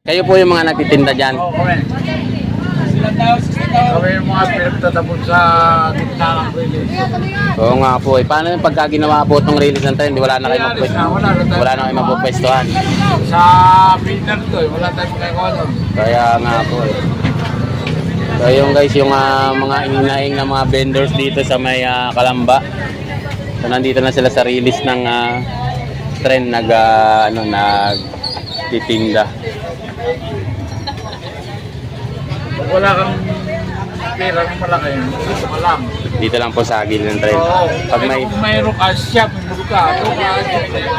Kayo po yung mga nagtitinda dyan. Oo, kami. Kami yung mga pinagtatabon sa gitna ng release. Oo nga po eh. Paano yung pagka ginawa po itong release ng trend? Wala na kayo mapupwestuhan. Wala na kayo mapupwestuhan. Sa pinner to eh, wala tayong kaya Kaya nga po eh. So yung guys, yung mga inaing na mga vendors dito sa may Kalamba. So nandito na sila sa release ng trend nagtitinda. Pag wala kang pera ng malaki, dito ka lang. Dito lang po sa gilid ng trend. Oo. Pag may Kung mayroon ka, siya, may ka.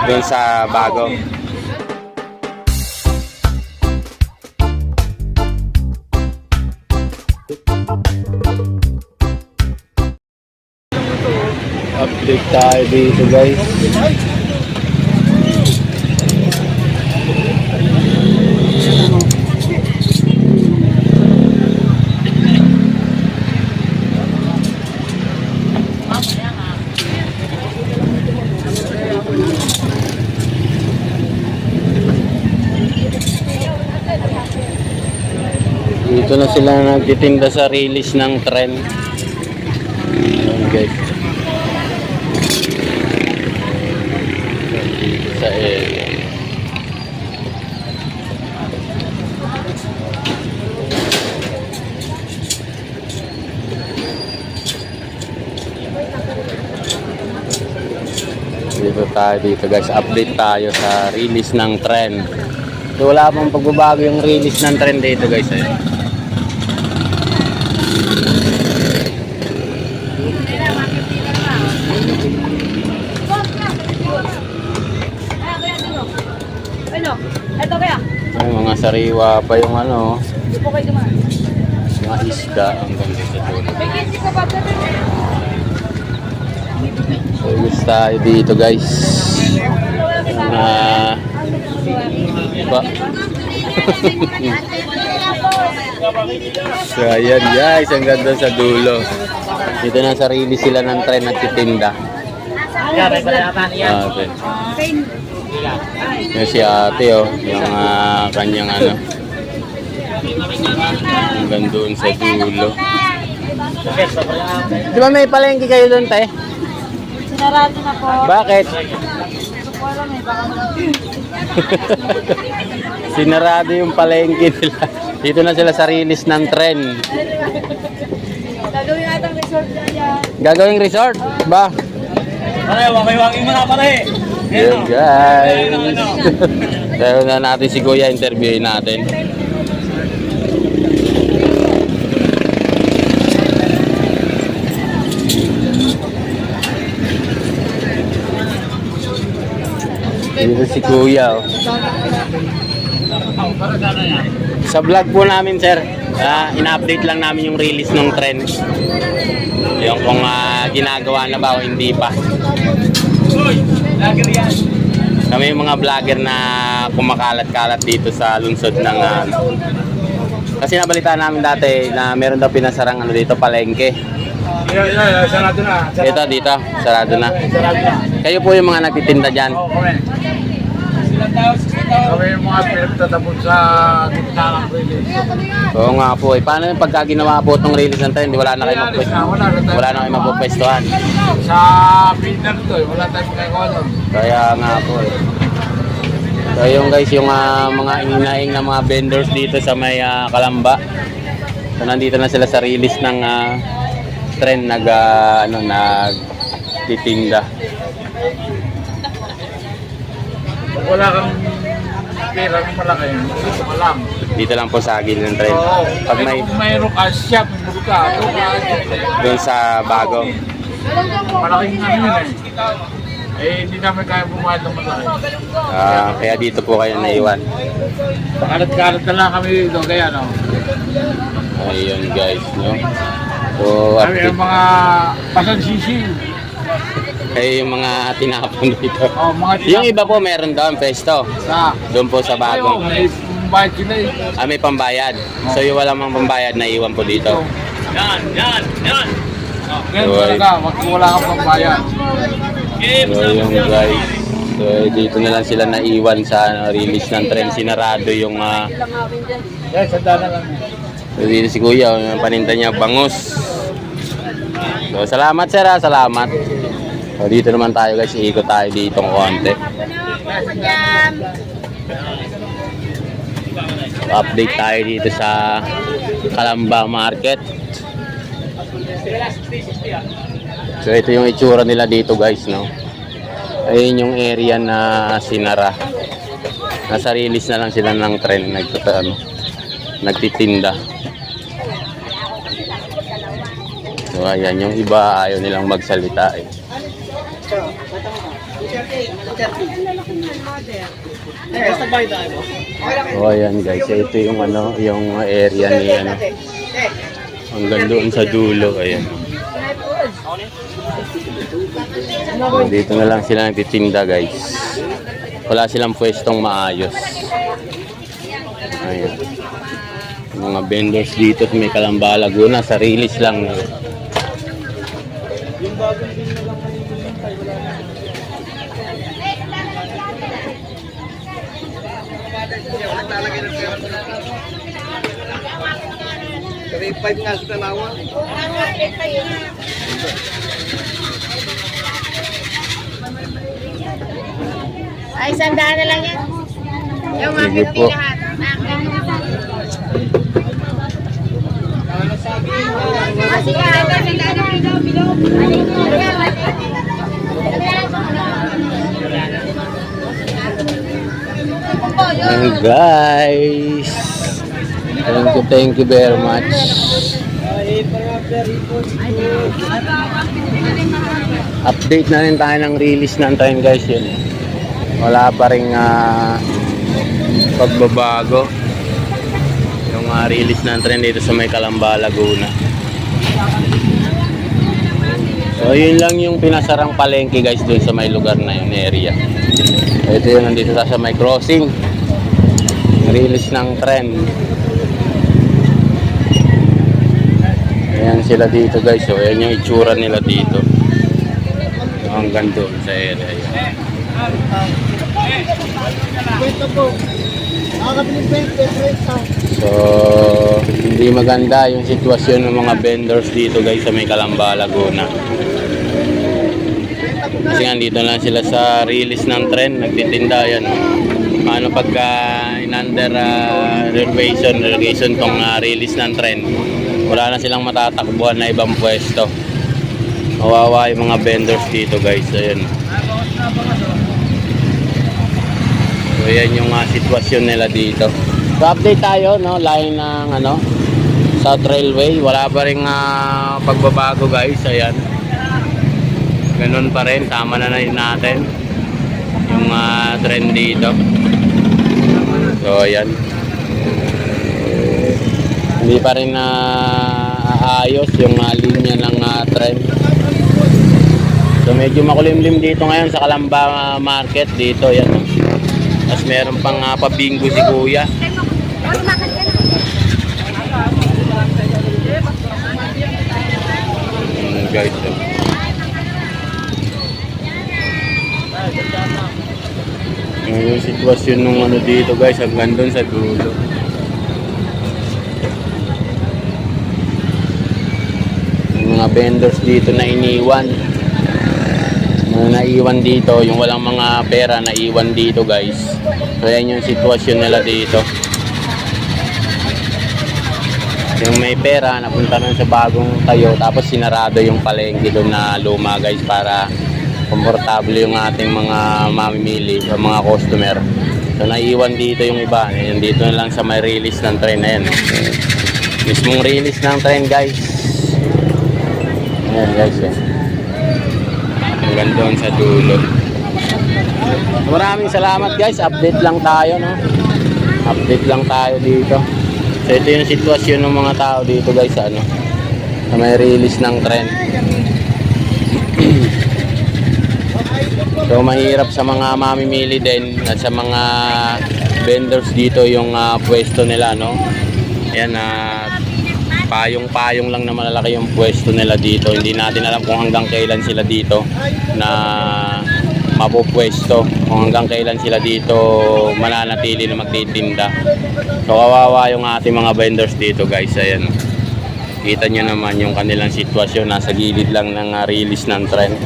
doon sa bago. Update tayo dito guys. Dito na sila nagtitinda sa release ng trend. Ayan guys. Dito sa area. Dito tayo dito guys. Update tayo sa release ng trend. So wala pang pagbabago yung release ng trend dito guys. Ito kaya? Ay, mga sariwa pa yung Supo kayo dumaan. mga isda hanggang dito dulo. May kisi ko pa So gusto tayo dito guys. Ba. So ayan guys, ang ganda sa dulo. Dito na sa release sila ng trend nagtitinda. Okay. Yung si ate yung kanyang hanggang doon sa dulo. Di ba may palengke kayo doon, te? Sinarado na po. Bakit? Supo lang eh, baka Sinarado yung palengke nila. Dito na sila sa release ng trend. gagawin natin resort na yan. Gagawing resort? Ba? Pare, wakay-wakay mo na pare. Yun guys. Tayo na natin si Kuya, interviewin natin. Dito si Kuya. Sa vlog po namin sir, ina-update lang namin yung release ng trend. Yung kung ginagawa na ba o hindi pa. Kami yung mga vlogger na kumakalat-kalat dito sa lungsod ng kasi nabalitaan namin dati na meron daw pinasarang dito palengke. Sarado na. Ito dito, sarado na. Kayo po yung mga nagtitinda dyan. Oo, kami. Kami yung mga pinagtatabon sa gitna ng release. Oo nga po eh. Paano yung pagka ginawa po itong release ng trend? Wala na kayo mapupwestuhan. Wala na kayo mapupwestuhan. Sa pinner to eh, wala tayong kaya Kaya nga po eh. So yung guys, yung mga inaing na mga vendors dito sa may Kalamba. So nandito na sila sa release ng trend nagtitinda. Pag wala kang pera ng malaki, dito ka lang. Dito lang po sa gilid ng trend. Oo. Pag may Kung mayroon ka, siya, may ka. doon sa bago. Malaking yun eh. Eh, hindi namin kaya bumayad ng malaki. Kaya dito po kayo naiwan. Pakalat-kalat na lang kami dito, kaya no. Ayun guys, no? So, Kami ang mga pasansisil. kayo yung mga tinapon dito. Oh, mga Yung iba po meron doon, pesto. sa Doon po sa bago. may bayad sila eh. May pambayad. So yung wala mang pambayad na iwan po dito. Yan. Ganun So, talaga, wag wala kang pambayad. So yung guys, So dito na lang sila naiwan sa release ng tren. Sinarado yung Yes, sanda na lang. so, dito si Kuya, yung paninda niya bangus. So salamat sir ha, salamat. So dito naman tayo guys, iikot tayo dito ng konti. So, update tayo dito sa Calamba Market. So ito yung itsura nila dito guys, no. Ayun yung area na sinara. Nasa release na lang sila ng tren, nagtitinda. So ayan, yung iba ayaw nilang magsalita eh. So ayan guys, ito yung yung area ni hanggang doon sa dulo, ayan. So, dito na lang sila nagtitinda guys. Wala silang pwestong maayos. Ayan. Mga vendors dito sa may Calamba, Laguna, sa release lang. Ay, sandaan na lang yan. Yung mga Sige po. lahat. Ayan guys. Thank you very much. Update na rin tayo ng release ng time guys, yun. Wala pa rin pagbabago yung release ng tren dito sa may Calamba, Laguna. So yun lang yung pinasarang palengke guys doon sa may lugar na yun, area. Ito yung nandito sa may crossing, release ng tren. Ayan sila dito guys, so ayan yung itsura nila dito hanggang doon sa area. So hindi maganda yung sitwasyon ng mga vendors dito guys sa may Calamba, Laguna. Kasi nga dito lang sila sa release ng tren, nagtitinda yan. Paano pagka in-under renovation tong release ng tren, wala na silang matatakbuhan na ibang pwesto. Mawawa yung mga vendors dito guys. Ayun. So yan yung sitwasyon nila dito. So update tayo, no, line ng South Railway, wala pa ring pagbabago guys. Ayan. Ganun pa rin, tama na rin natin yung trend dito. So ayan. Hindi pa rin ayos yung linya ng tren. So medyo makulimlim dito ngayon sa Calamba Market dito, yan. Tapos meron pang pabingo si Kuya. Guys. Yung sitwasyon nung dito guys, hanggang doon sa dulo. Yung mga vendors dito na iniwan. Naiwan dito, yung walang mga pera naiwan dito guys. So yan yung sitwasyon nila dito. Yung may pera napunta na sa bagong tayo, tapos sinarado yung palengke doon na luma guys, para komportable yung ating mga mamimili, yung mga customer. So naiwan dito yung iba. Yan, dito na lang sa may release ng tren na yan. Mismong release ng tren guys. Ayan guys, yan. Hanggang doon sa dulo. Maraming salamat guys. Update lang tayo, no? Update lang tayo dito. So ito yung sitwasyon ng mga tao dito guys, sa may release ng tren. So mahirap sa mga mamimili din at sa mga vendors dito yung pwesto nila, no? Ayan, payong-payong lang na malalaki yung pwesto nila dito. Hindi natin alam kung hanggang kailan sila dito na mapupwesto kung hanggang kailan sila dito mananatili na magtitinda. So kawawa yung ating mga vendors dito guys. Ayan, kita nyo naman yung kanilang sitwasyon, nasa gilid lang ng release ng trend,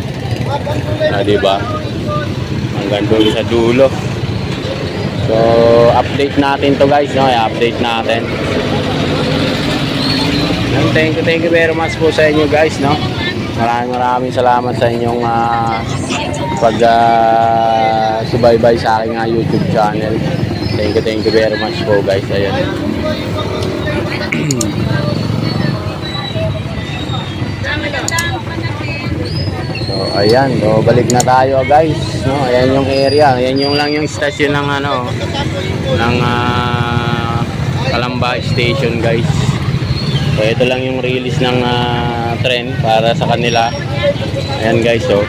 diba, hanggang doon sa dulo. So update natin to guys, no? I-update natin. And thank you very much po sa inyo guys, no? Maraming salamat sa inyong subaybay sa aking YouTube channel. Thank you very much po guys. Ayan. So ayan, so balik na tayo guys, no? Ayan yung area, ayan yung lang yung station ng ano, ng Calamba Station guys. So ito lang yung release ng trend para sa kanila. Ayan guys, so